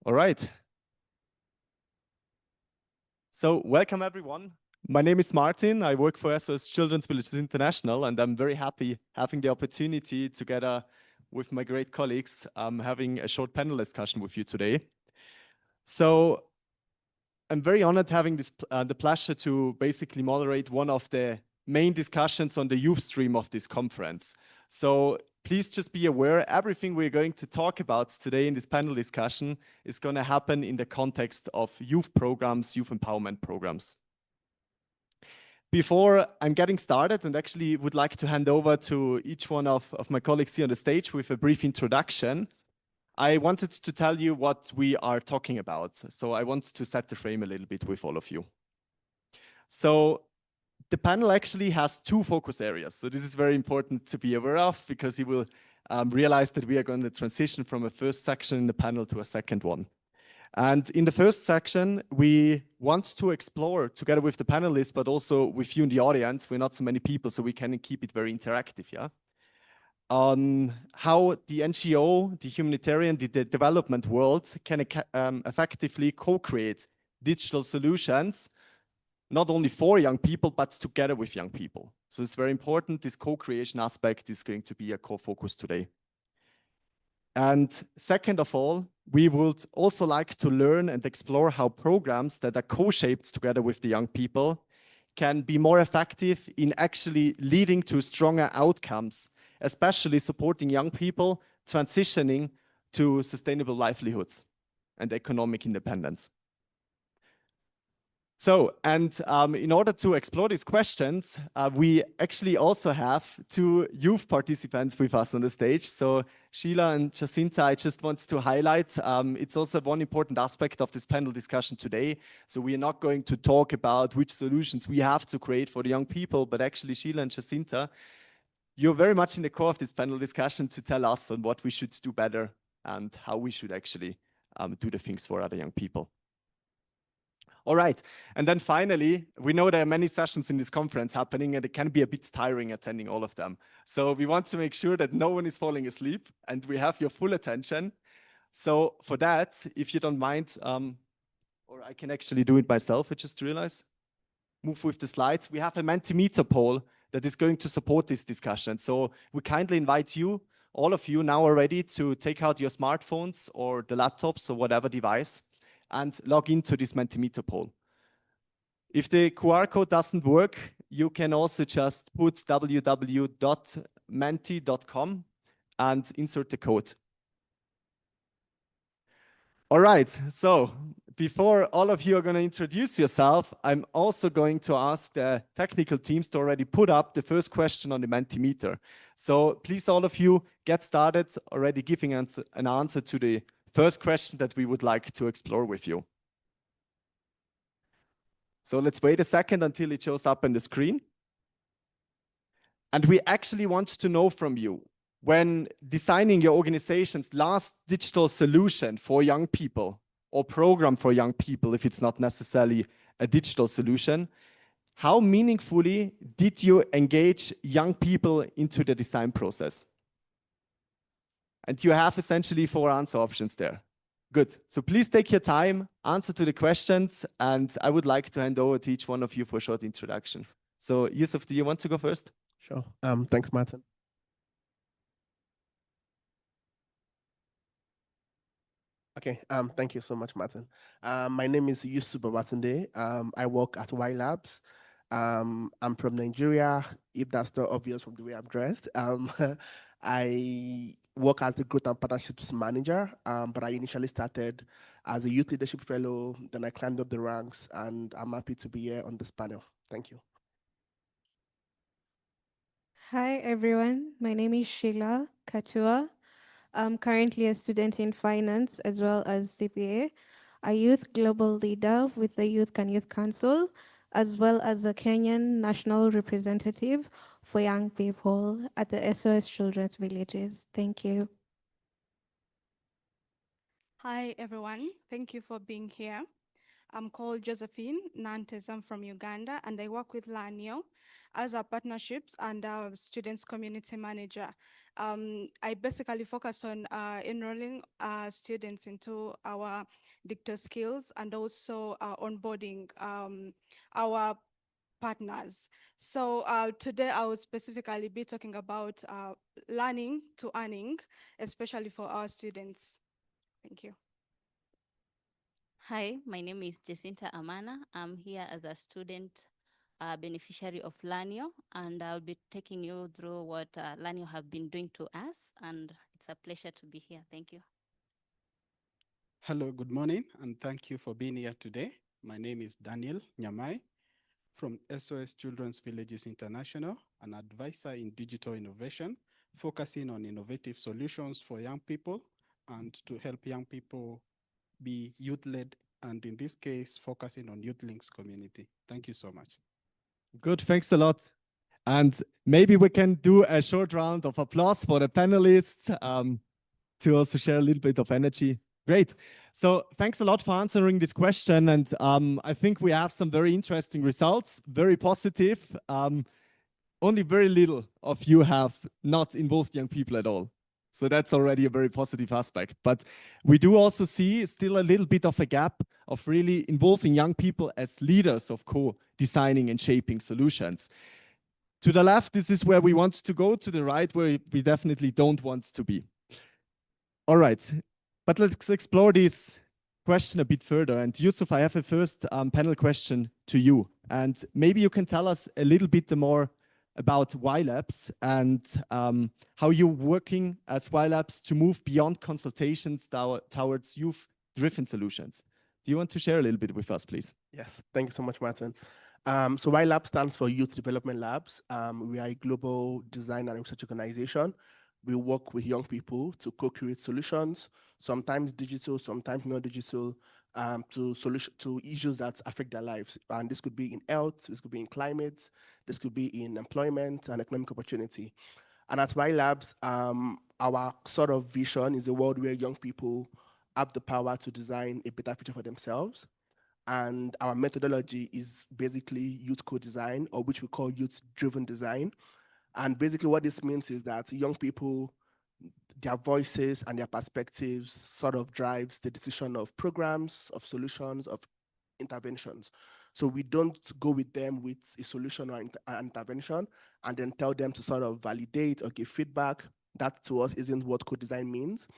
All right. So welcome everyone. My name is Martin. I work for SOS Children's Villages International, and I'm very happy having the opportunity together with my great colleagues having a short panel discussion with you today. So I'm very honored having the pleasure to basically moderate one of the main discussions on the youth stream of this conference. So please just be aware, everything we're going to talk about today in this panel discussion is going to happen in the context of youth programs, youth empowerment programs. Before I'm getting started, and actually would like to hand over to each one of my colleagues here on the stage with a brief introduction, I wanted to tell you what we are talking about. So I want to set the frame a little bit with all of you. So the panel actually has two focus areas. So this is very important to be aware of, because you will realize that we are going to transition from a first section in the panel to a second one. And in the first section, we want to explore together with the panelists, but also with you in the audience. We're not so many people, so we can keep it very interactive, yeah? On how the NGO, the humanitarian, the development world can effectively co-create digital solutions, not only for young people, but together with young people. So it's very important. This co-creation aspect is going to be a core focus today. And second of all, we would also like to learn and explore how programs that are co-shaped together with the young people can be more effective in actually leading to stronger outcomes, especially supporting young people transitioning to sustainable livelihoods and economic independence. So, and in order to explore these questions, we actually also have two youth participants with us on the stage. So Sheila and Jacinta, I just want to highlight, it's also one important aspect of this panel discussion today. So we are not going to talk about which solutions we have to create for the young people, but actually Sheila and Jacinta, you're very much in the core of this panel discussion to tell us on what we should do better and how we should actually do the things for other young people. All right, and then finally, we know there are many sessions in this conference happening and it can be a bit tiring attending all of them. So we want to make sure that no one is falling asleep and we have your full attention. So for that, if you don't mind, or I can actually do it myself, I just realized, move with the slides. We have a Mentimeter poll that is going to support this discussion. So we kindly invite you, all of you now already, to take out your smartphones or the laptops or whatever device and log into this Mentimeter poll. If the QR code doesn't work, you can also just put www.menti.com and insert the code. All right, so before all of you are going to introduce yourself, I'm also going to ask the technical teams to already put up the first question on the Mentimeter. So please, all of you, get started already giving an answer to the first question that we would like to explore with you. So let's wait a second until it shows up on the screen. And we actually want to know from you, when designing your organization's last digital solution for young people or program for young people, if it's not necessarily a digital solution, how meaningfully did you engage young people into the design process? And you have essentially 4 answer options there. Good. So please take your time, answer to the questions, and I would like to hand over to each one of you for a short introduction. So Yusuf, do you want to go first? Sure. Thanks, Martin. Okay, thank you so much, Martin. My name is Yusuf Babatunde. I work at Y Labs. I'm from Nigeria, if that's not obvious from the way I'm dressed. I work as the Growth and Partnerships Manager, but I initially started as a Youth Leadership Fellow, then I climbed up the ranks, and I'm happy to be here on this panel. Thank you. Hi, everyone. My name is Sheila Katua. I'm currently a student in finance as well as CPA, a youth global leader with the Youth Can Youth Council, as well as a Kenyan national representative for young people at the SOS Children's Villages. Thank you. Hi, everyone. Thank you for being here. I'm called Josephine Nantes. I'm from Uganda, and I work with Lanio as our partnerships and our students community manager. I basically focus on enrolling students into our dicto skills and also onboarding our partners. So today I will specifically be talking about learning to earning, especially for our students. Thank you. Hi, my name is Jacinta Amana. I'm here as a student beneficiary of Lanio, and I'll be taking you through what Lanio have been doing to us, and it's a pleasure to be here. Thank you. Hello, good morning, and thank you for being here today. My name is Daniel Nyamai from SOS Children's Villages International, an advisor in digital innovation, focusing on innovative solutions for young people and to help young people be youth-led, and in this case, focusing on Youth Links community. Thank you so much. Good, thanks a lot. And maybe we can do a short round of applause for the panelists to also share a little bit of energy. Great. So thanks a lot for answering this question. And I think we have some very interesting results, very positive. Only very little of you have not involved young people at all. So that's already a very positive aspect. But we do also see still a little bit of a gap of really involving young people as leaders of co-designing and shaping solutions. To the left, this is where we want to go. To the right, where we definitely don't want to be. All right, but let's explore this question a bit further. And Yusuf, I have a first panel question to you. And maybe you can tell us a little bit more about YLabs and how you're working as YLabs to move beyond consultations towards youth-driven solutions. Do you want to share a little bit with us, please? Yes, thank you so much, Martin. So YLab stands for Youth Development Labs. We are a global design and research organization. We work with young people to co-create solutions, sometimes digital, sometimes non-digital, to issues that affect their lives. And this could be in health, this could be in climate, this could be in employment and economic opportunity. And at YLabs, our sort of vision is a world where young people have the power to design a better future for themselves. And our methodology is basically youth co-design, or which we call youth-driven design. And basically what this means is that young people, their voices and their perspectives sort of drives the decision of programs, of solutions, of interventions. So we don't go with them with a solution or an intervention and then tell them to sort of validate or give feedback. That to us isn't what co-design means.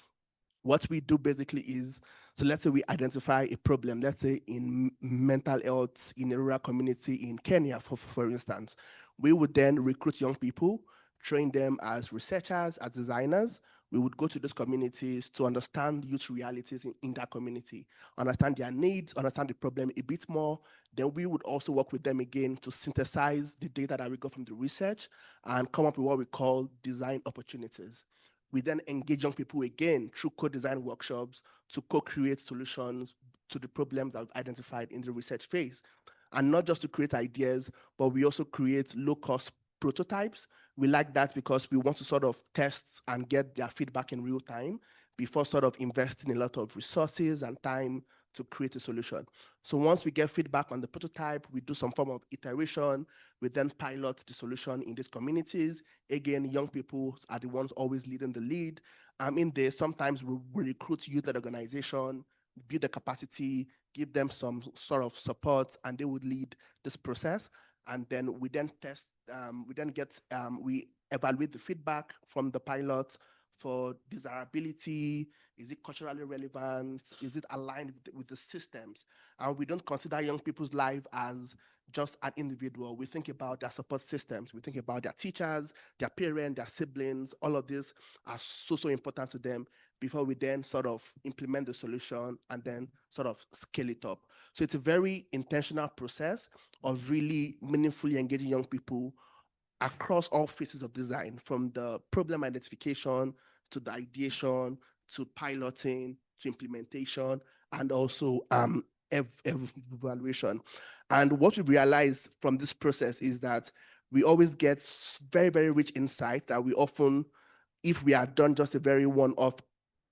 What we do basically is, so let's say we identify a problem, let's say in mental health in a rural community in Kenya, for instance. We would then recruit young people, train them as researchers, as designers. We would go to those communities to understand youth realities in that community, understand their needs, understand the problem a bit more. Then we would also work with them again to synthesize the data that we got from the research and come up with what we call design opportunities. We then engage young people again through co-design workshops to co-create solutions to the problems that we've identified in the research phase. And not just to create ideas, but we also create low-cost prototypes. We like that because we want to sort of test and get their feedback in real time before sort of investing a lot of resources and time to create a solution. So once we get feedback on the prototype, we do some form of iteration. We then pilot the solution in these communities. Again, young people are the ones always leading the lead. In there, sometimes we recruit youth-led organization, build the capacity, give them some sort of support, and they would lead this process. And then we then test, we evaluate the feedback from the pilot for desirability. Is it culturally relevant? Is it aligned with the systems? And we don't consider young people's life as just an individual. We think about their support systems. We think about their teachers, their parents, their siblings. All of this are so important to them before we then sort of implement the solution and then sort of scale it up. So it's a very intentional process of really meaningfully engaging young people across all phases of design, from the problem identification to the ideation to piloting to implementation and also evaluation. And what we realize from this process is that we always get very, very rich insight that we often, if we had done just a very one-off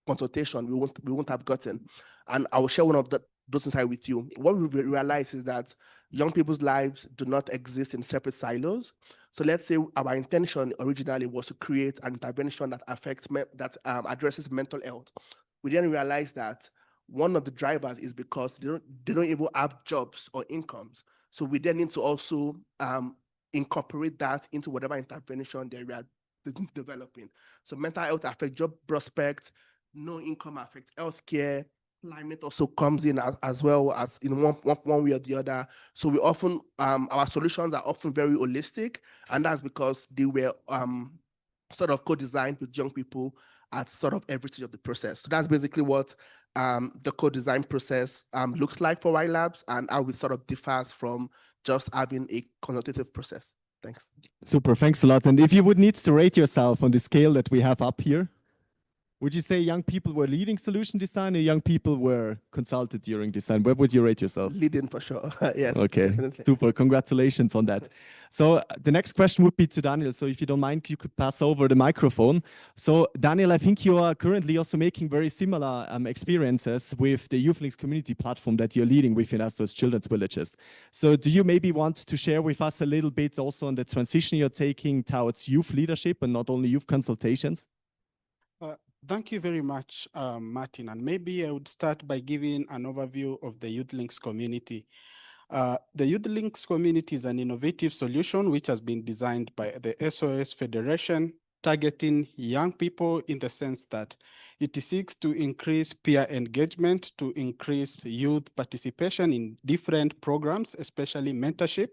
consultation, we won't have gotten. And I will share one of those inside with you. What we realize is that young people's lives do not exist in separate silos. So let's say our intention originally was to create an intervention that addresses mental health. We then realize that one of the drivers is because they don't even have jobs or incomes. So we then need to also incorporate that into whatever intervention they are developing. So mental health affects job prospects, no income affects healthcare, climate also comes in as well as in one way or the other. So we often, our solutions are often very holistic, and that's because they were sort of co-designed with young people at sort of every stage of the process. So that's basically what the co-design process looks like for Y Labs, and how it sort of differs from just having a consultative process. Thanks. Super, thanks a lot. And if you would need to rate yourself on the scale that we have up here, would you say young people were leading solution design or young people were consulted during design? Where would you rate yourself? Leading for sure. Yes. Okay, definitely. super. Congratulations on that. So the next question would be to Daniel. So if you don't mind, you could pass over the microphone. So Daniel, I think you are currently also making very similar experiences with the Youth Links community platform that you're leading within SOS Children's Villages. So do you maybe want to share with us a little bit also on the transition you're taking towards youth leadership and not only youth consultations? Thank you very much, Martin. And maybe I would start by giving an overview of the Youth Links community. The Youth Links community is an innovative solution which has been designed by the SOS Federation, targeting young people in the sense that it seeks to increase peer engagement, to increase youth participation in different programs, especially mentorship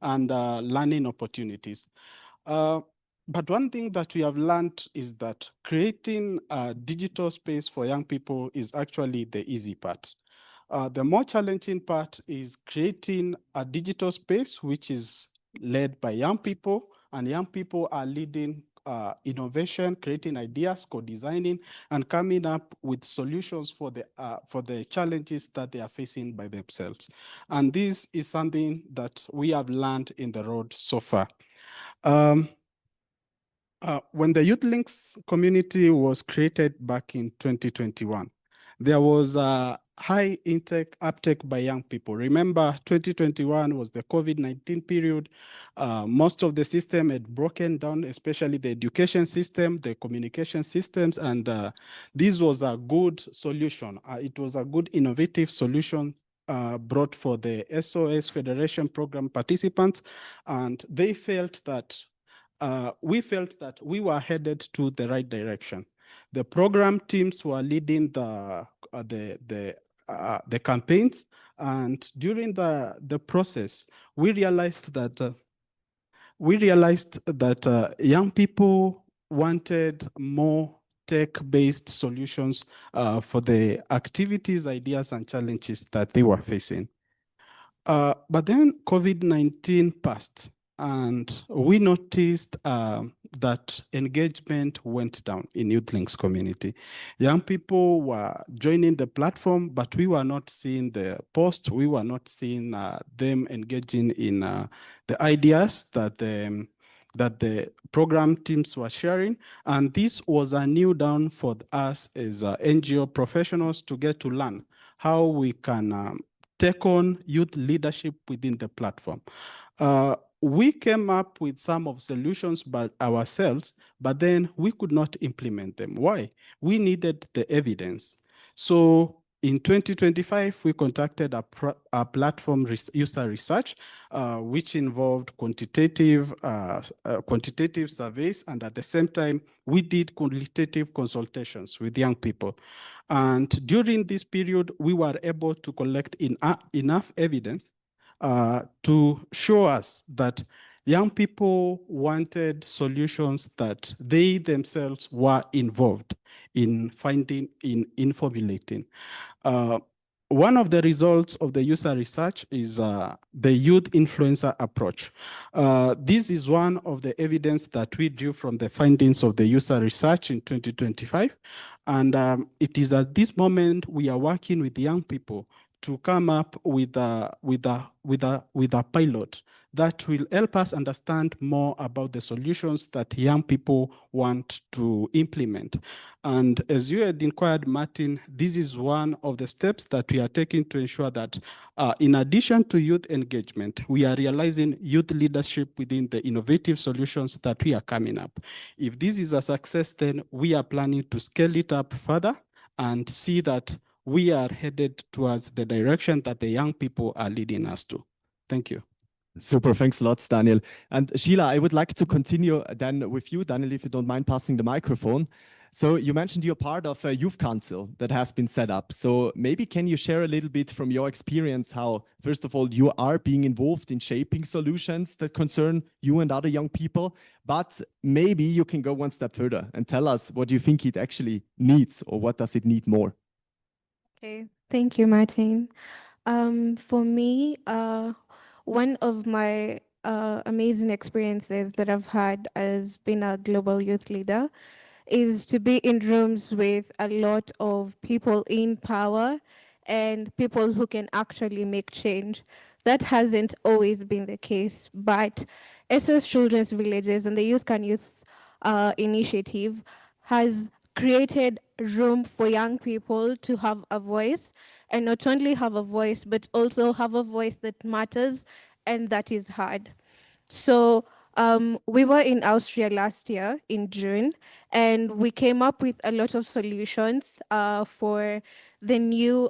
and learning opportunities. But one thing that we have learned is that creating a digital space for young people is actually the easy part. The more challenging part is creating a digital space which is led by young people, and young people are leading innovation, creating ideas, co-designing, and coming up with solutions for the challenges that they are facing by themselves. And this is something that we have learned in the road so far. When the Youth Links community was created back in 2021, there was a high uptake by young people. Remember, 2021 was the COVID-19 period. Most of the system had broken down, especially the education system, the communication systems, and this was a good solution. It was a good innovative solution brought for the SOS Federation program participants, and they felt that we felt that we were headed to the right direction. The program teams were leading the campaigns, and during the process, we realized that young people wanted more tech-based solutions for the activities, ideas, and challenges that they were facing. But then COVID-19 passed, and we noticed that engagement went down in Youth Links community. Young people were joining the platform, but we were not seeing the post. We were not seeing them engaging in the ideas that the program teams were sharing. And this was a new dawn for us as NGO professionals to get to learn how we can take on youth leadership within the platform. We came up with some of solutions by ourselves, but then we could not implement them. Why? We needed the evidence. So in 2025, we conducted a platform user research, which involved quantitative surveys, and at the same time, we did qualitative consultations with young people. And during this period, we were able to collect enough evidence to show us that young people wanted solutions that they themselves were involved in formulating. One of the results of the user research is the youth influencer approach. This is one of the evidence that we drew from the findings of the user research in 2025. And it is at this moment we are working with young people to come up with a pilot that will help us understand more about the solutions that young people want to implement. And as you had inquired, Martin, this is one of the steps that we are taking to ensure that in addition to youth engagement, we are realizing youth leadership within the innovative solutions that we are coming up. If this is a success, then we are planning to scale it up further and see that we are headed towards the direction that the young people are leading us to. Thank you. Super, thanks a lot, Daniel. And Sheila, I would like to continue then with you, Daniel, if you don't mind passing the microphone. So you mentioned you're part of a youth council that has been set up. So maybe can you share a little bit from your experience how, first of all, you are being involved in shaping solutions that concern you and other young people, but maybe you can go one step further and tell us what you think it actually needs or what does it need more? Okay, thank you, Martin. For me, one of my amazing experiences that I've had as being a global youth leader is to be in rooms with a lot of people in power and people who can actually make change. That hasn't always been the case, but SOS Children's Villages and the Youth Can Youth initiative has created room for young people to have a voice, and not only have a voice, but also have a voice that matters and that is heard. So we were in Austria last year in June, and we came up with a lot of solutions for the new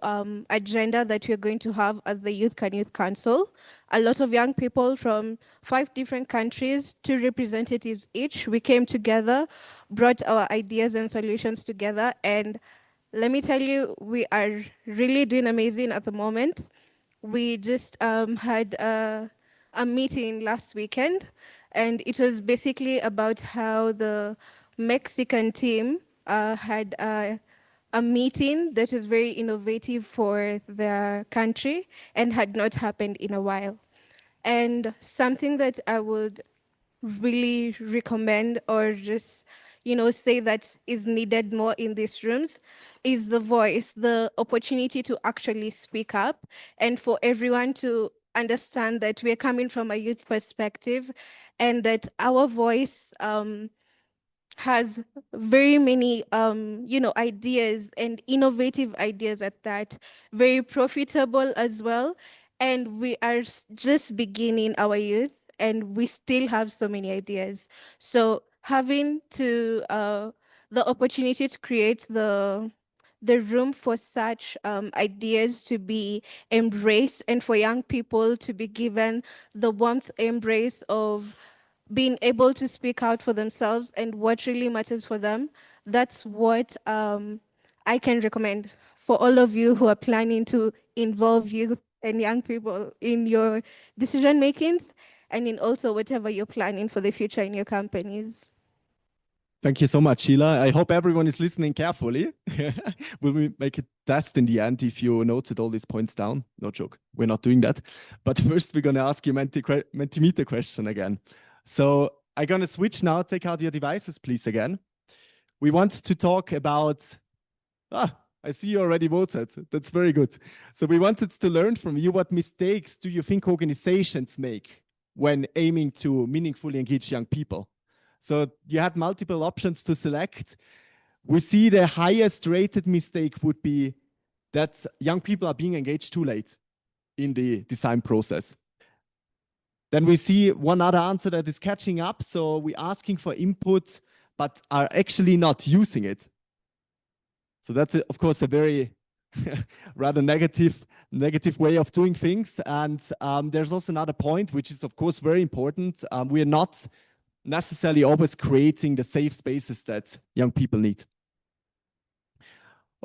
agenda that we're going to have as the Youth Can Youth Council. A lot of young people from 5 different countries, 2 representatives each. We came together, brought our ideas and solutions together, and let me tell you, we are really doing amazing at the moment. We just had a meeting last weekend, and it was basically about how the Mexican team had a meeting that is very innovative for their country and had not happened in a while. And something that I would really recommend or just say that is needed more in these rooms is the voice, the opportunity to actually speak up, and for everyone to understand that we're coming from a youth perspective and that our voice has very many ideas, and innovative ideas at that, very profitable as well. And we are just beginning our youth, and we still have so many ideas. So having to the opportunity to create the room for such ideas to be embraced, and for young people to be given the warmth embrace of being able to speak out for themselves and what really matters for them. That's what I can recommend for all of you who are planning to involve youth and young people in your decision makings, and in also whatever you're planning for the future in your companies. Thank you so much, Sheila. I hope everyone is listening carefully. We'll make a test in the end if you noted all these points down. No joke, we're not doing that. But first, we're going to ask you Mentimeter question again. So I'm going to switch now. Take out your devices, please, again. We want to talk about... I see you already voted. That's very good. So we wanted to learn from you, what mistakes do you think organizations make when aiming to meaningfully engage young people? So you had multiple options to select. We see the highest rated mistake would be that young people are being engaged too late in the design process. Then we see one other answer that is catching up. So we're asking for input, but are actually not using it. So that's, of course, a very rather negative way of doing things. And there's also another point, which is, of course, very important. We are not necessarily always creating the safe spaces that young people need.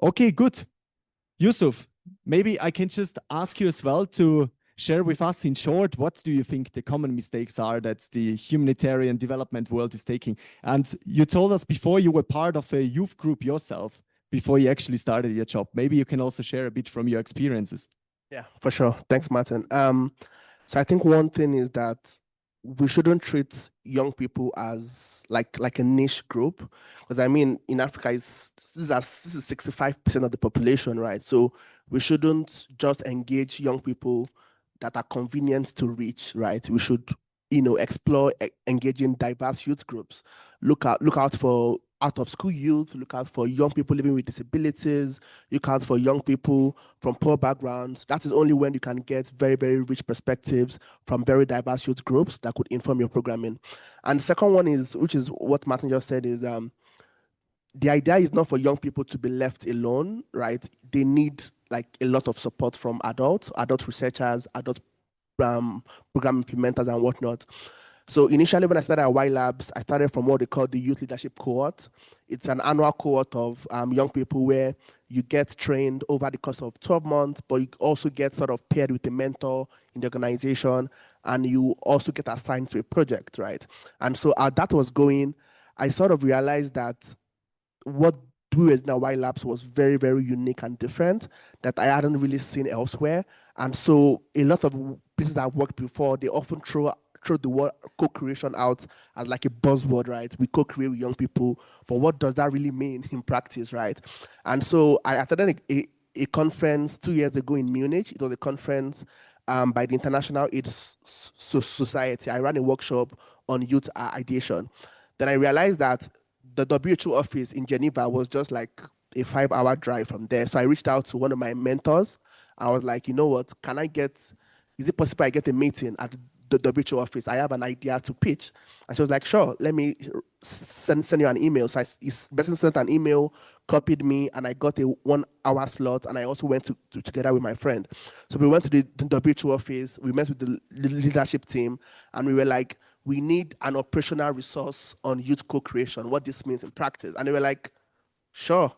Okay, good. Yusuf, maybe I can just ask you as well to share with us in short, what do you think the common mistakes are that the humanitarian development world is taking? And you told us before you were part of a youth group yourself, before you actually started your job. Maybe you can also share a bit from your experiences. Yeah, for sure. Thanks, Martin. So I think one thing is that we shouldn't treat young people as like a niche group, because I mean, in Africa, it's this is 65% of the population, right? So we shouldn't just engage young people that are convenient to reach, right? We should, explore engaging diverse youth groups. Look out for out of school youth, look out for young people living with disabilities, look out for young people from poor backgrounds. That is only when you can get very, very rich perspectives from very diverse youth groups that could inform your programming. And the second one is, which is what Martin just said, is the idea is not for young people to be left alone, right? They need like a lot of support from adult researchers, adult program implementers and whatnot. So initially when I started at Y Labs, I started from what they call the Youth Leadership Cohort. It's an annual cohort of young people where you get trained over the course of 12 months, but you also get sort of paired with a mentor in the organization, and you also get assigned to a project, right? And so as that was going, I sort of realized that what we were doing at Y Labs was very, very unique and different that I hadn't really seen elsewhere. And so a lot of places I've worked before, they often throw the word co-creation out as like a buzzword, right? We co-create with young people, but what does that really mean in practice, right? And so I attended a conference 2 years ago in Munich. It was a conference by the International AIDS Society. I ran a workshop on youth ideation. Then I realized that the WHO office in Geneva was just like a 5-hour drive from there. So I reached out to one of my mentors. I was like, you know what, is it possible I get a meeting at the WHO office? I have an idea to pitch. And she was like, sure, let me send you an email. So person sent an email, copied me, and I got a 1-hour slot. And I also went together with my friend. So we went to the WHO office, we met with the leadership team, and we were like, we need an operational resource on youth co-creation, what this means in practice. And they were like, sure,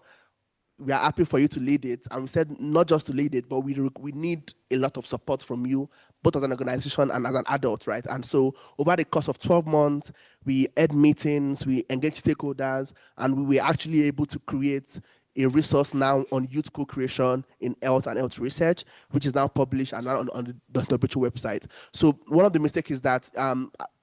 we are happy for you to lead it. And we said, not just to lead it, but we need a lot of support from you, both as an organization and as an adult, right? And so over the course of 12 months, we had meetings, we engaged stakeholders, and we were actually able to create a resource now on youth co-creation in health and health research, which is now published and now on the WHO website. So one of the mistakes is that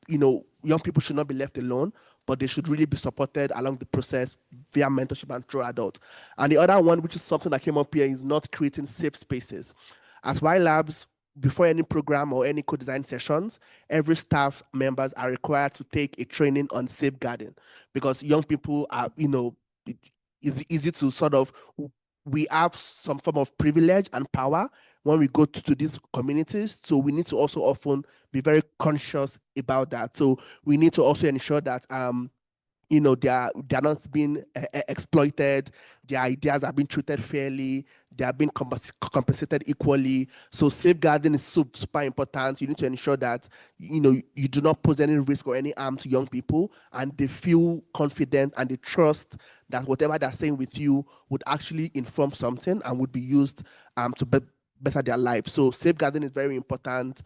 young people should not be left alone, but they should really be supported along the process via mentorship and through adult. And the other one, which is something that came up here, is not creating safe spaces. As Y Labs, before any program or any co-design sessions, every staff members are required to take a training on safeguarding, because young people are, it's easy to sort of, we have some form of privilege and power when we go to these communities. So we need to also often be very conscious about that. So we need to also ensure that they're not being exploited, their ideas are being treated fairly, they are being compensated equally. So safeguarding is super important. You need to ensure that you do not pose any risk or any harm to young people, and they feel confident and they trust that whatever they're saying with you would actually inform something and would be used to better their lives. So safeguarding is very important.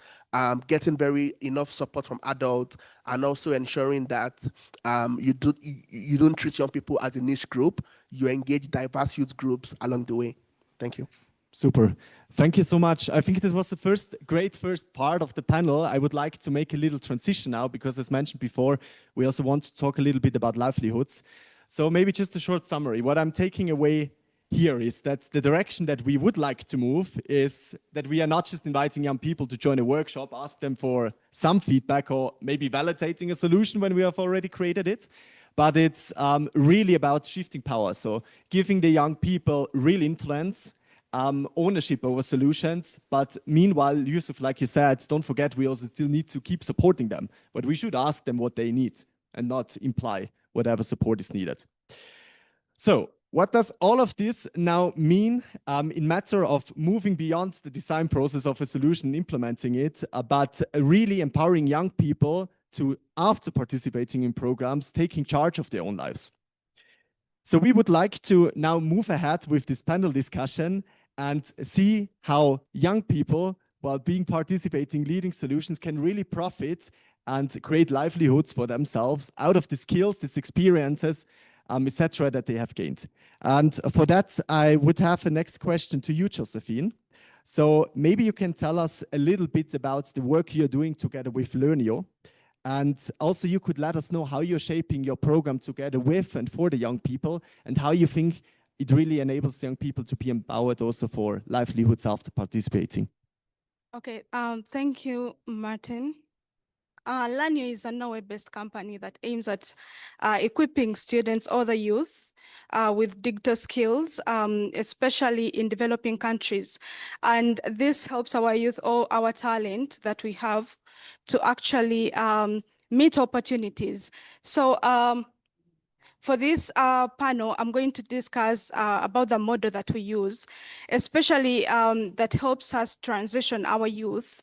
Getting enough support from adults, and also ensuring that you don't treat young people as a niche group. You engage diverse youth groups along the way. Thank you. Super. Thank you so much. I think this was the great first part of the panel. I would like to make a little transition now, because as mentioned before, we also want to talk a little bit about livelihoods. So maybe just a short summary. What I'm taking away here is that the direction that we would like to move is that we are not just inviting young people to join a workshop, ask them for some feedback, or maybe validating a solution when we have already created it, but it's really about shifting power. So giving the young people real influence, ownership over solutions. But meanwhile, Yusuf, like you said, don't forget, we also still need to keep supporting them, but we should ask them what they need and not imply whatever support is needed. So what does all of this now mean in matter of moving beyond the design process of a solution, implementing it, but really empowering young people to, after participating in programs, taking charge of their own lives? So we would like to now move ahead with this panel discussion and see how young people, while participating, leading solutions, can really profit and create livelihoods for themselves out of the skills, these experiences, etc., that they have gained. And for that, I would have a next question to you, Josephine. So maybe you can tell us a little bit about the work you're doing together with Learnio, And also you could let us know how you're shaping your program together with and for the young people, and how you think it really enables young people to be empowered also for livelihoods after participating. Okay, thank you, Martin. Lanyo is a Norway-based company that aims at equipping students or the youth with digital skills, especially in developing countries. And this helps our youth or our talent that we have to actually meet opportunities. So for this panel, I'm going to discuss about the model that we use, especially that helps us transition our youth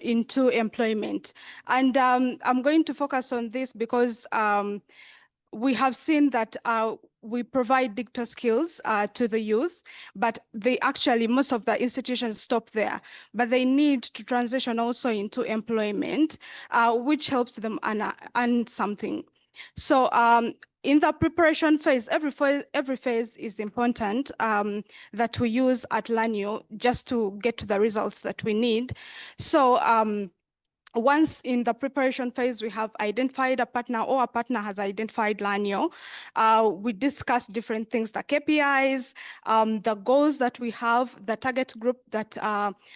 into employment. And I'm going to focus on this because we have seen that we provide digital skills to the youth, but they actually, most of the institutions stop there, but they need to transition also into employment, which helps them earn something. So in the preparation phase, every phase is important that we use at Lanyo just to get to the results that we need. So once in the preparation phase, we have identified a partner or a partner has identified Lanyo. We discuss different things, the KPIs, the goals that we have, the target group that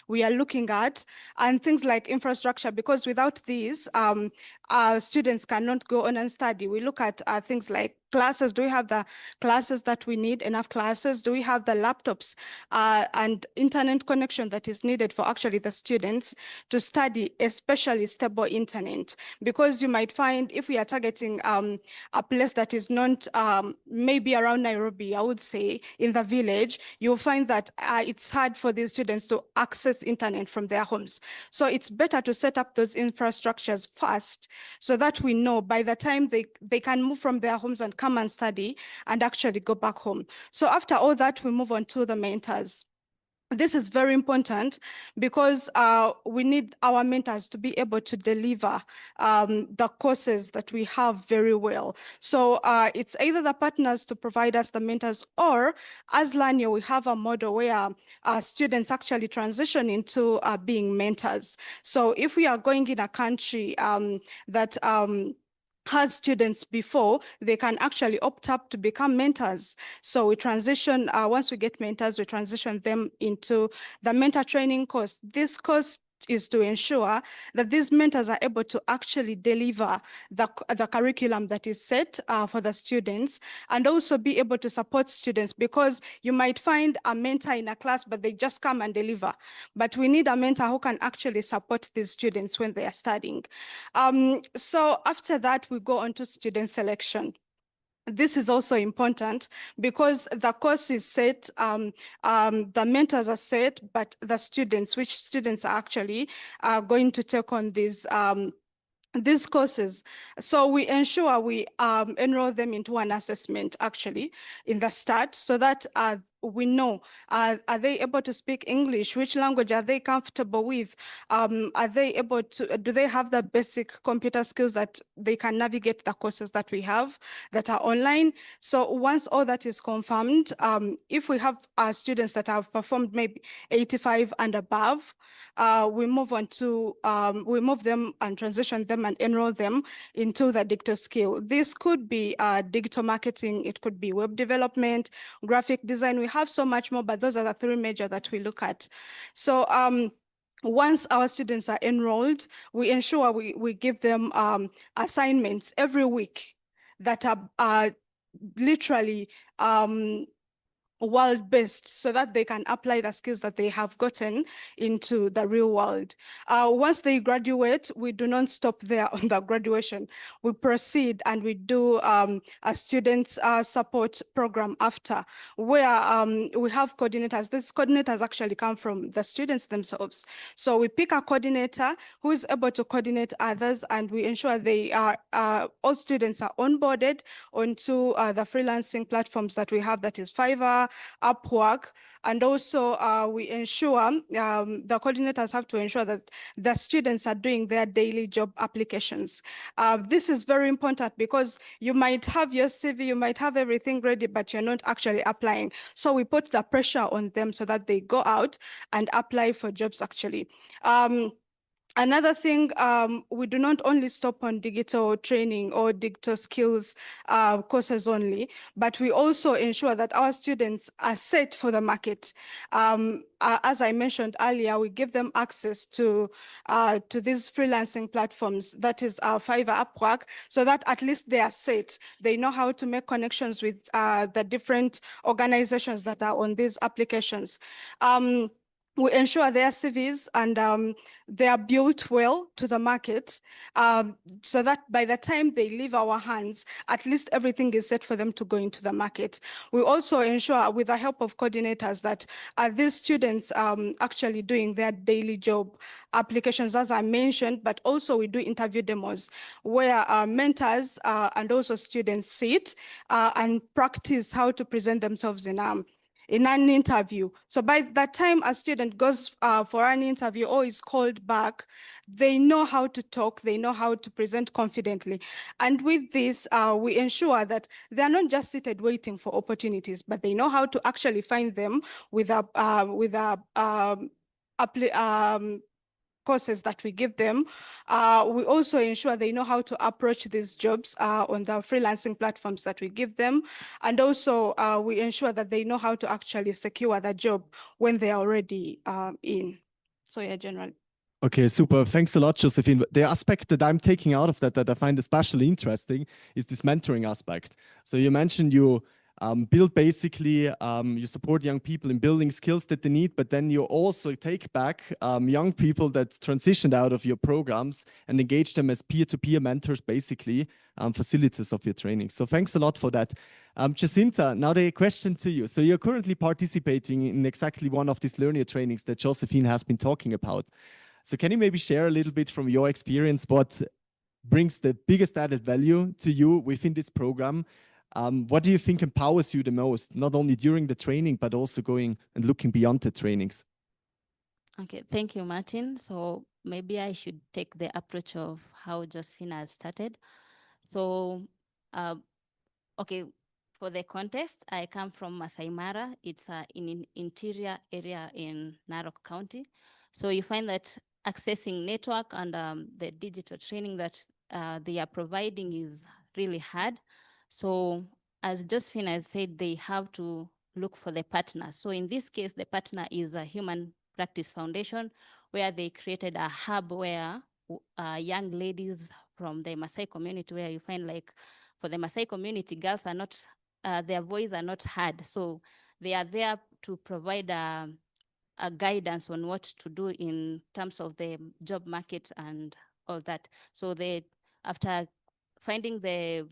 we are looking at, and things like infrastructure, because without these, students cannot go on and study. We look at things like classes. Do we have the classes that we need, enough classes? Do we have the laptops and internet connection that is needed for actually the students to study, especially stable internet? Because you might find if we are targeting a place that is not maybe around Nairobi, I would say in the village, you'll find that it's hard for these students to access internet from their homes. So it's better to set up those infrastructures first so that we know by the time they can move from their homes and come and study and actually go back home. So after all that, we move on to the mentors. This is very important because we need our mentors to be able to deliver the courses that we have very well. So it's either the partners to provide us the mentors, or as Lanyo, we have a model where students actually transition into being mentors. So if we are going in a country that has students before, they can actually opt up to become mentors. So we transition, once we get mentors, we transition them into the mentor training course. This course is to ensure that these mentors are able to actually deliver the curriculum that is set for the students, and also be able to support students, because you might find a mentor in a class, but they just come and deliver. But we need a mentor who can actually support these students when they are studying. So after that, we go on to student selection. This is also important because the course is set, the mentors are set, but the students, which students are actually going to take on these courses. So we ensure we enroll them into an assessment actually in the start, so that we know, are they able to speak English? Which language are they comfortable with? Are they able to, do they have the basic computer skills that they can navigate the courses that we have that are online? So once all that is confirmed, if we have students that have performed maybe 85 and above, we move on to, we move them and transition them and enroll them into the digital skill. This could be digital marketing, it could be web development, graphic design. We have so much more, but those are the three major that we look at. So once our students are enrolled, we ensure we give them assignments every week that are literally world-based, so that they can apply the skills that they have gotten into the real world. Once they graduate, we do not stop there on the graduation. We proceed and we do a student support program after, where we have coordinators. These coordinators actually come from the students themselves. So we pick a coordinator who is able to coordinate others, and we ensure they are, all students are onboarded onto the freelancing platforms that we have, that is Fiverr, Upwork, and also we ensure, the coordinators have to ensure that the students are doing their daily job applications. This is very important because you might have your CV, you might have everything ready, but you're not actually applying. So we put the pressure on them so that they go out and apply for jobs actually. Another thing, we do not only stop on digital training or digital skills courses only, but we also ensure that our students are set for the market. As I mentioned earlier, we give them access to these freelancing platforms, that is our Fiverr, Upwork, so that at least they are set. They know how to make connections with the different organizations that are on these applications. We ensure their CVs and they are built well to the market, so that by the time they leave our hands, at least everything is set for them to go into the market. We also ensure, with the help of coordinators, that these students actually doing their daily job applications, as I mentioned, but also we do interview demos where our mentors and also students sit and practice how to present themselves in an interview. So by the time a student goes for an interview or is called back, they know how to talk, they know how to present confidently. And with this, we ensure that they're not just seated waiting for opportunities, but they know how to actually find them with a courses that we give them. We also ensure they know how to approach these jobs on the freelancing platforms that we give them. And also we ensure that they know how to actually secure the job when they are already in. So yeah, generally. Okay, super. Thanks a lot, Josephine. The aspect that I'm taking out of that I find especially interesting is this mentoring aspect. So you mentioned you build basically, you support young people in building skills that they need, but then you also take back young people that transitioned out of your programs and engage them as peer-to-peer mentors, basically, facilitators of your training. So thanks a lot for that. Jacinta, now the question to you. So you're currently participating in exactly one of these learner trainings that Josephine has been talking about. So can you maybe share a little bit from your experience what brings the biggest added value to you within this program? What do you think empowers you the most, not only during the training, but also going and looking beyond the trainings? Okay, thank you, Martin. So maybe I should take the approach of how Josephine has started. So, okay, for the context, I come from Masai Mara. It's in an interior area in Narok County. So you find that accessing network and the digital training that they are providing is really hard. So as Josephine has said, they have to look for the partner. So in this case, the partner is a Human Practice Foundation, where they created a hub where young ladies from the Maasai community, where you find like for the Maasai community, girls are not, their voice are not heard. So they are there to provide a guidance on what to do in terms of the job market and all that. So they, after finding the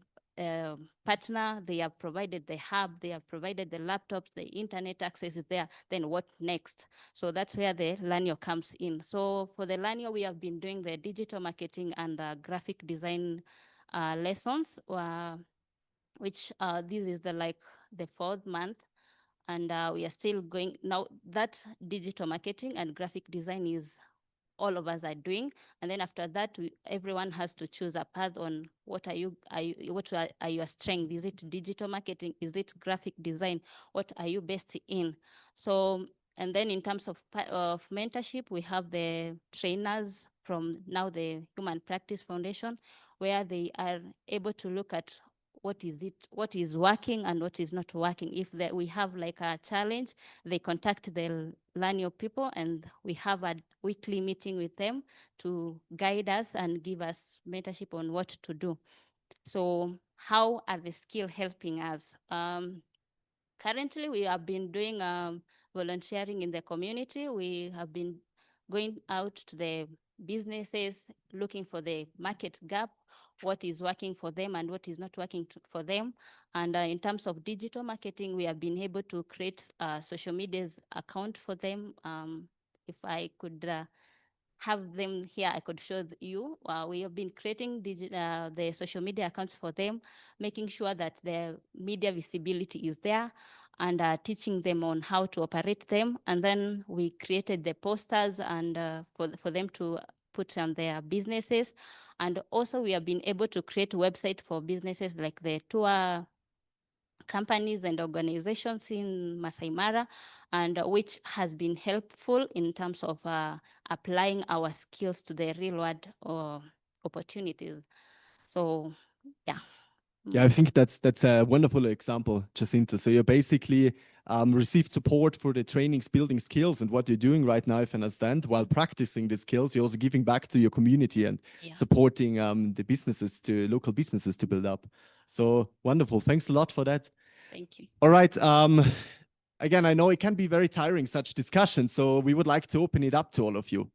partner, they have provided the hub, they have provided the laptops, the internet access is there, then what next? So that's where the Lanio comes in. So for the Lanio, we have been doing the digital marketing and graphic design lessons, which this is the 4th month. And we are still going now. That digital marketing and graphic design is all of us are doing, and then after that, everyone has to choose a path on what are your strengths? Is it digital marketing? Is it graphic design? What are you best in? So, and then in terms of mentorship, we have the trainers from now the Human Practice Foundation, where they are able to look at what is working and what is not working. If we have like a challenge, they contact the Lanio people and we have a weekly meeting with them to guide us and give us mentorship on what to do. So how are the skills helping us? Currently, we have been doing volunteering in the community. We have been going out to the businesses, looking for the market gap, what is working for them and what is not working for them. And in terms of digital marketing, we have been able to create a social media account for them. If I could have them here, I could show you. We have been creating the social media accounts for them, making sure that their media visibility is there, and teaching them on how to operate them. And then we created the posters and for them to put on their businesses. And also we have been able to create a website for businesses like the tour companies and organizations in Masai Mara, and which has been helpful in terms of applying our skills to the real world opportunities. So, yeah. Yeah, I think that's a wonderful example, Jacinta. So you basically received support for the trainings, building skills, and what you're doing right now, if I understand, while practicing the skills, you're also giving back to your community and supporting the businesses, local businesses to build up. So wonderful. Thanks a lot for that. Thank you. All right. Again, I know it can be very tiring, such discussions, so we would like to open it up to all of you.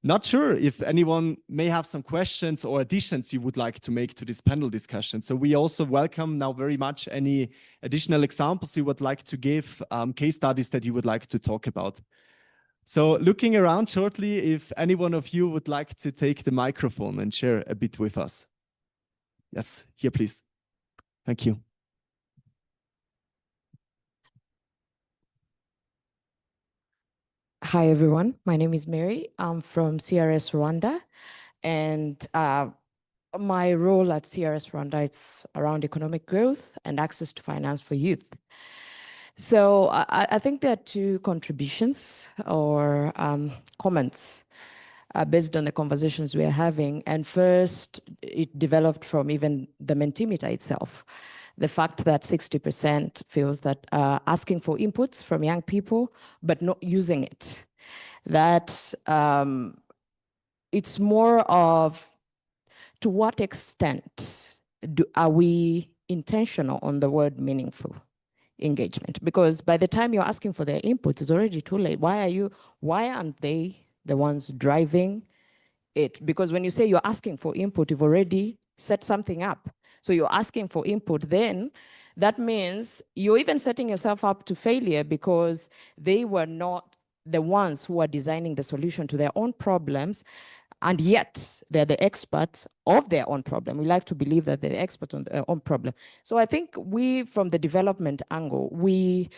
Not sure if anyone may have some questions or additions you would like to make to this panel discussion. So we also welcome now very much any additional examples you would like to give, case studies that you would like to talk about. So looking around shortly, if any one of you would like to take the microphone and share a bit with us. Yes, here, please. Thank you. Hi, everyone. My name is Mary. I'm from CRS Rwanda, and my role at CRS Rwanda is around economic growth and access to finance for youth. So I think there are two contributions or comments based on the conversations we are having. And first, it developed from even the Mentimeter itself. The fact that 60% feels that asking for inputs from young people, but not using it. That it's more of, to what extent are we intentional on the word meaningful engagement? Because by the time you're asking for their input, it's already too late. Why aren't they the ones driving it? Because when you say you're asking for input, you've already set something up. So you're asking for input, then that means you're even setting yourself up to failure, because they were not the ones who are designing the solution to their own problems, and yet they're the experts of their own problem. We like to believe that they're the experts on their own problem. So I think we, from the development angle, we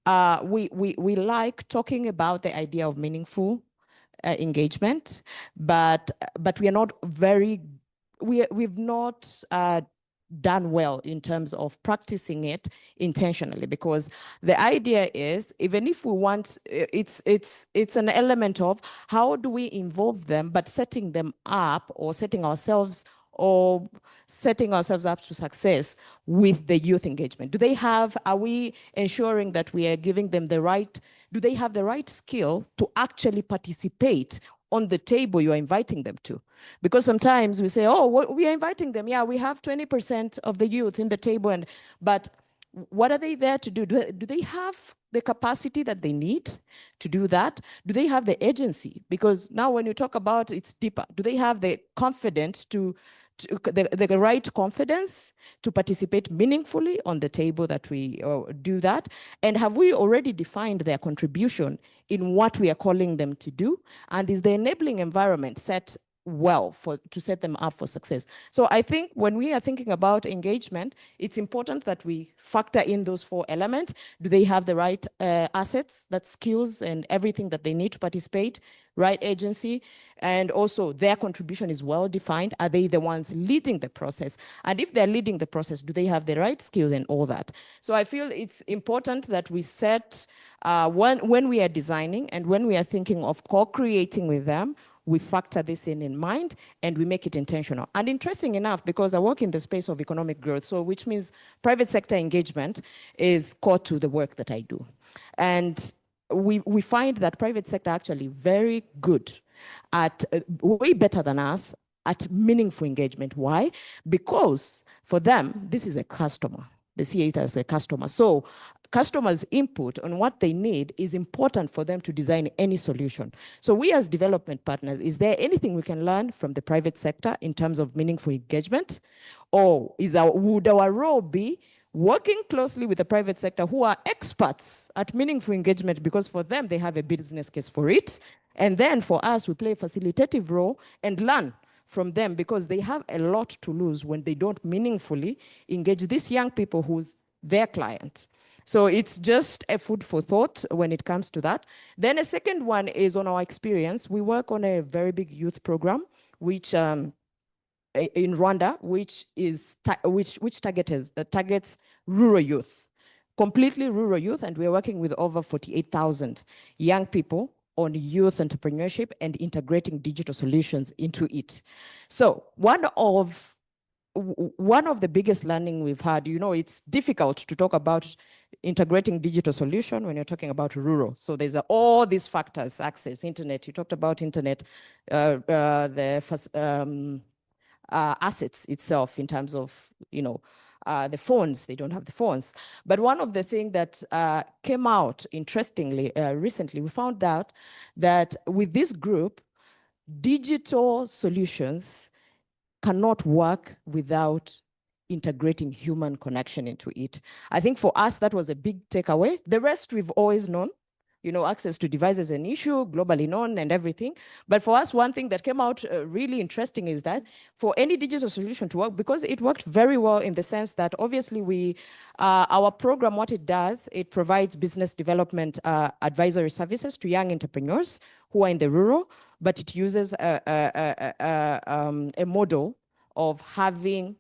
like talking about the idea of meaningful engagement, but we are not we've not done well in terms of practicing it intentionally, because the idea is, even if we want, it's an element of how do we involve them, but setting them up or setting ourselves up to success with the youth engagement. Are we ensuring that we are giving them do they have the right skill to actually participate on the table you're inviting them to? Because sometimes we say, oh, we are inviting them. Yeah, we have 20% of the youth in the table, but what are they there to do? Do they have the capacity that they need to do that? Do they have the agency? Because now when you talk about it's deeper, do they have the confidence the right confidence to participate meaningfully on the table that we do that? And have we already defined their contribution in what we are calling them to do? And is the enabling environment set well to set them up for success? So I think when we are thinking about engagement, it's important that we factor in those four elements. Do they have the right assets, that skills and everything that they need to participate, right agency, and also their contribution is well defined? Are they the ones leading the process? And if they're leading the process, do they have the right skills and all that? So I feel it's important that we set, when we are designing and when we are thinking of co-creating with them, we factor this in mind and we make it intentional. And interesting enough, because I work in the space of economic growth, so which means private sector engagement is core to the work that I do. And we find that private sector actually very good at, way better than us, at meaningful engagement. Why? Because for them, this is a customer. They see it as a customer. So customers' input on what they need is important for them to design any solution. So we as development partners, is there anything we can learn from the private sector in terms of meaningful engagement? Or would our role be working closely with the private sector who are experts at meaningful engagement, because for them, they have a business case for it. And then for us, we play a facilitative role and learn from them, because they have a lot to lose when they don't meaningfully engage these young people who's their client. So it's just a food for thought when it comes to that. Then a second one is on our experience. We work on a very big youth program, which in Rwanda, which is which targets rural youth, completely rural youth, and we're working with over 48,000 young people on youth entrepreneurship and integrating digital solutions into it. So one of the biggest learning we've had, it's difficult to talk about integrating digital solution when you're talking about rural. So there's all these factors: access, internet. You talked about internet, assets itself in terms of, the phones. They don't have the phones. But one of the things that came out interestingly recently, we found out that with this group, digital solutions cannot work without integrating human connection into it. I think for us, that was a big takeaway. The rest we've always known. Access to devices is an issue, globally known and everything. But for us, one thing that came out really interesting is that for any digital solution to work, because it worked very well in the sense that obviously our program, what it does, it provides business development advisory services to young entrepreneurs who are in the rural, but it uses a model of having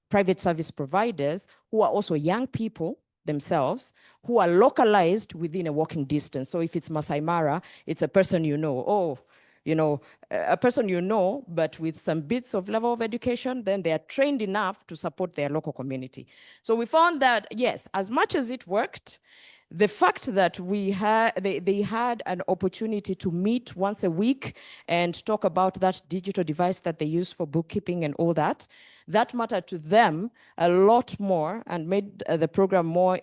private service providers who are also young people themselves, who are localized within a walking distance. So if it's Masai Mara, it's a person a person but with some bits of level of education, then they are trained enough to support their local community. So we found that, yes, as much as it worked, the fact that they had an opportunity to meet once a week and talk about that digital device that they use for bookkeeping and all that mattered to them a lot more and made the program more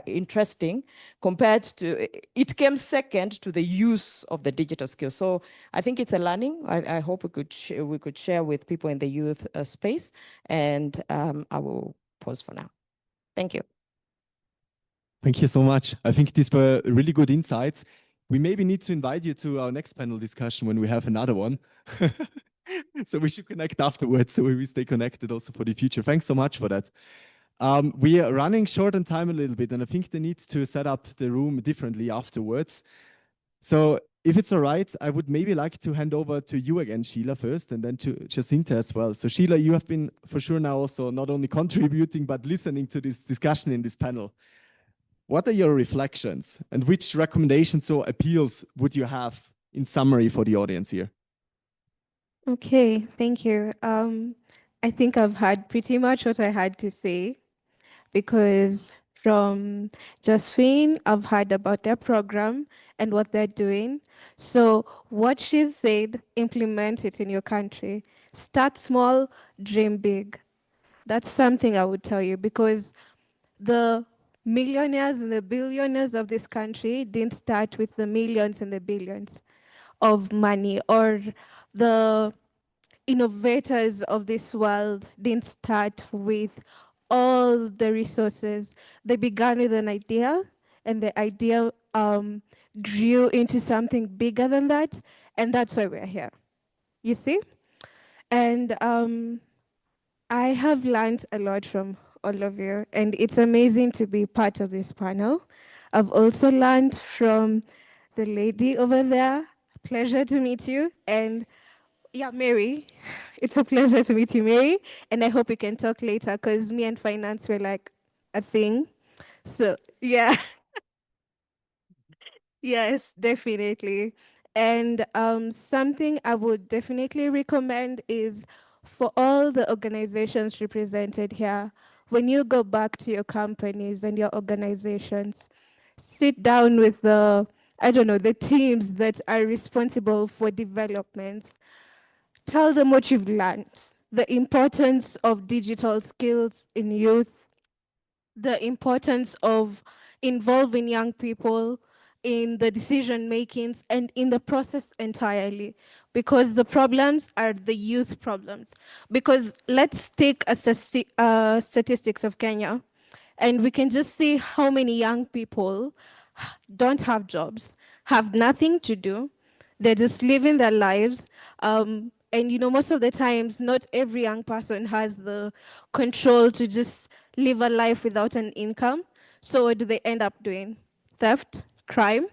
interesting compared to, it came second to the use of the digital skills. So I think it's a learning. I hope we could share with people in the youth space, and I will pause for now. Thank you. Thank you so much. I think these were really good insights. We maybe need to invite you to our next panel discussion when we have another one. So we should connect afterwards so we stay connected also for the future. Thanks so much for that. We are running short on time a little bit, and I think they need to set up the room differently afterwards. So if it's all right, I would maybe like to hand over to you again, Sheila, first, and then to Jacinta as well. So Sheila, you have been for sure now also not only contributing, but listening to this discussion in this panel. What are your reflections and which recommendations or appeals would you have in summary for the audience here? Okay, thank you. I think I've had pretty much what I had to say, because from Josephine, I've heard about their program and what they're doing. So what she said, implement it in your country. Start small, dream big. That's something I would tell you, because the millionaires and the billionaires of this country didn't start with the millions and the billions of money, or the innovators of this world didn't start with all the resources. They began with an idea, and the idea grew into something bigger than that, and that's why we're here. You see? And I have learned a lot from all of you, and it's amazing to be part of this panel. I've also learned from the lady over there. Pleasure to meet you. And yeah, Mary, it's a pleasure to meet you, Mary. And I hope we can talk later, because me and finance were like a thing. So yeah. Yes, definitely. And something I would definitely recommend is for all the organizations represented here, when you go back to your companies and your organizations, sit down with the teams that are responsible for development. Tell them what you've learned, the importance of digital skills in youth, the importance of involving young people in the decision makings and in the process entirely, because the problems are the youth problems. Because let's take a statistics of Kenya, and we can just see how many young people don't have jobs, have nothing to do. They're just living their lives. And most of the times, not every young person has the control to just live a life without an income. So what do they end up doing? Theft, crime,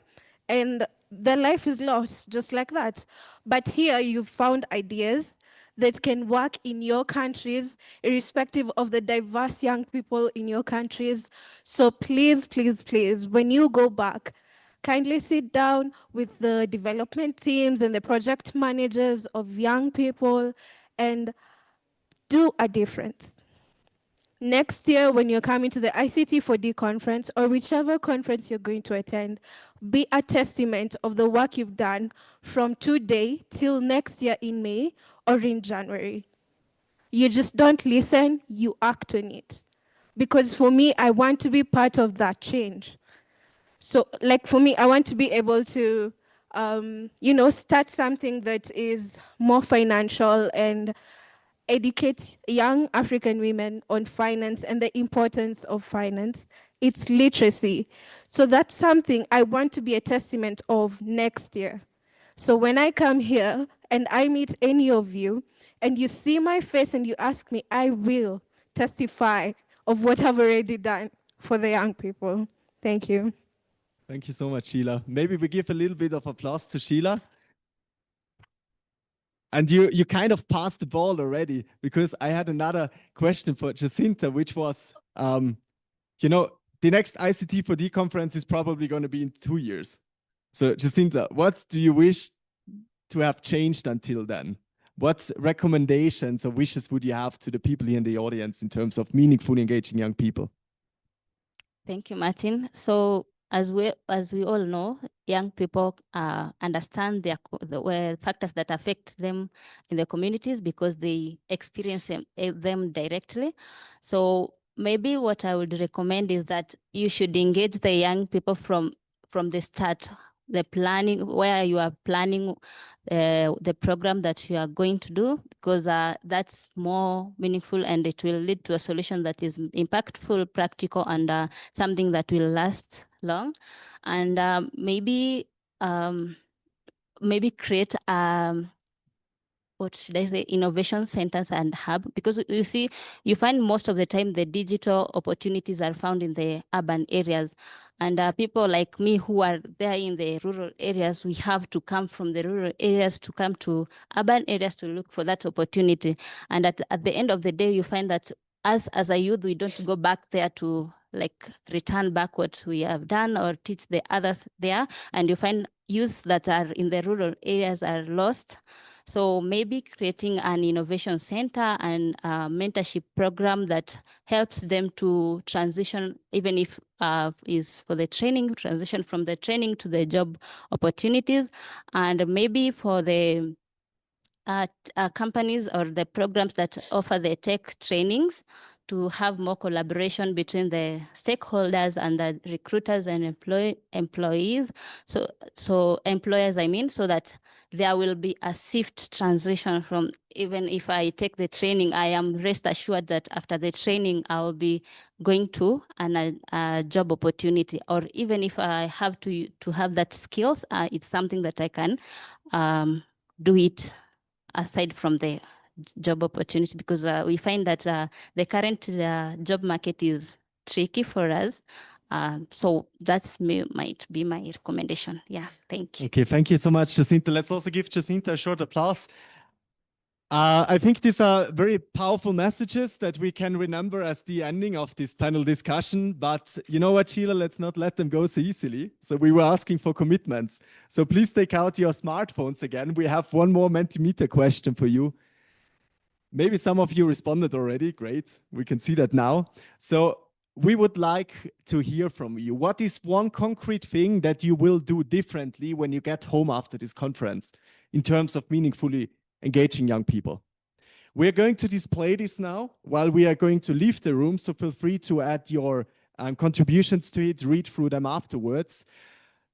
and their life is lost just like that. But here you've found ideas that can work in your countries, irrespective of the diverse young people in your countries. So please, please, please, when you go back, kindly sit down with the development teams and the project managers of young people and do a difference. Next year, when you're coming to the ICT4D conference or whichever conference you're going to attend, be a testament of the work you've done from today till next year in May or in January. You just don't listen, you act on it. Because for me, I want to be part of that change. So like for me, I want to be able to, start something that is more financial and educate young African women on finance and the importance of finance. It's literacy. So that's something I want to be a testament of next year. So when I come here and I meet any of you and you see my face and you ask me, I will testify of what I've already done for the young people. Thank you. Thank you so much, Sheila. Maybe we give a little bit of applause to Sheila. And you kind of passed the ball already, because I had another question for Jacinta, which was, the next ICT4D conference is probably going to be in 2 years. So Jacinta, what do you wish to have changed until then? What recommendations or wishes would you have to the people here in the audience in terms of meaningfully engaging young people? Thank you, Martin. So as we all know, young people understand the factors that affect them in the communities because they experience them directly. So maybe what I would recommend is that you should engage the young people from the start, the planning, where you are planning the program that you are going to do, because that's more meaningful and it will lead to a solution that is impactful, practical, and something that will last long. And maybe create what should I say, innovation centers and hub, because you see, you find most of the time the digital opportunities are found in the urban areas. And people like me who are there in the rural areas, we have to come from the rural areas to come to urban areas to look for that opportunity. And at the end of the day, you find that us as a youth, we don't go back there to return back what we have done or teach the others there. And you find youth that are in the rural areas are lost. So maybe creating an innovation center and a mentorship program that helps them to transition, even if is for the training, transition from the training to the job opportunities. And maybe for the companies or the programs that offer the tech trainings, to have more collaboration between the stakeholders and the recruiters and employees. So employers, I mean, so that there will be a swift transition from, even if I take the training, I am rest assured that after the training, I will be going to a job opportunity. Or even if I have to have that skills, it's something that I can do it aside from the job opportunity, because we find that the current job market is tricky for us. So that's might be my recommendation. Yeah, thank you. Okay, thank you so much, Jacinta. Let's also give Jacinta a short applause. I think these are very powerful messages that we can remember as the ending of this panel discussion. But you know what, Sheila, let's not let them go so easily. So we were asking for commitments. So please take out your smartphones again. We have one more Mentimeter question for you. Maybe some of you responded already. Great. We can see that now. So we would like to hear from you. What is one concrete thing that you will do differently when you get home after this conference in terms of meaningfully engaging young people? We're going to display this now while we are going to leave the room. So feel free to add your contributions to it, read through them afterwards.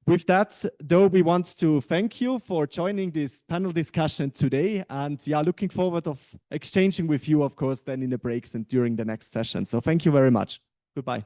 With that, though, we want to thank you for joining this panel discussion today, and looking forward of exchanging with you, of course, then in the breaks and during the next session. So thank you very much. Goodbye.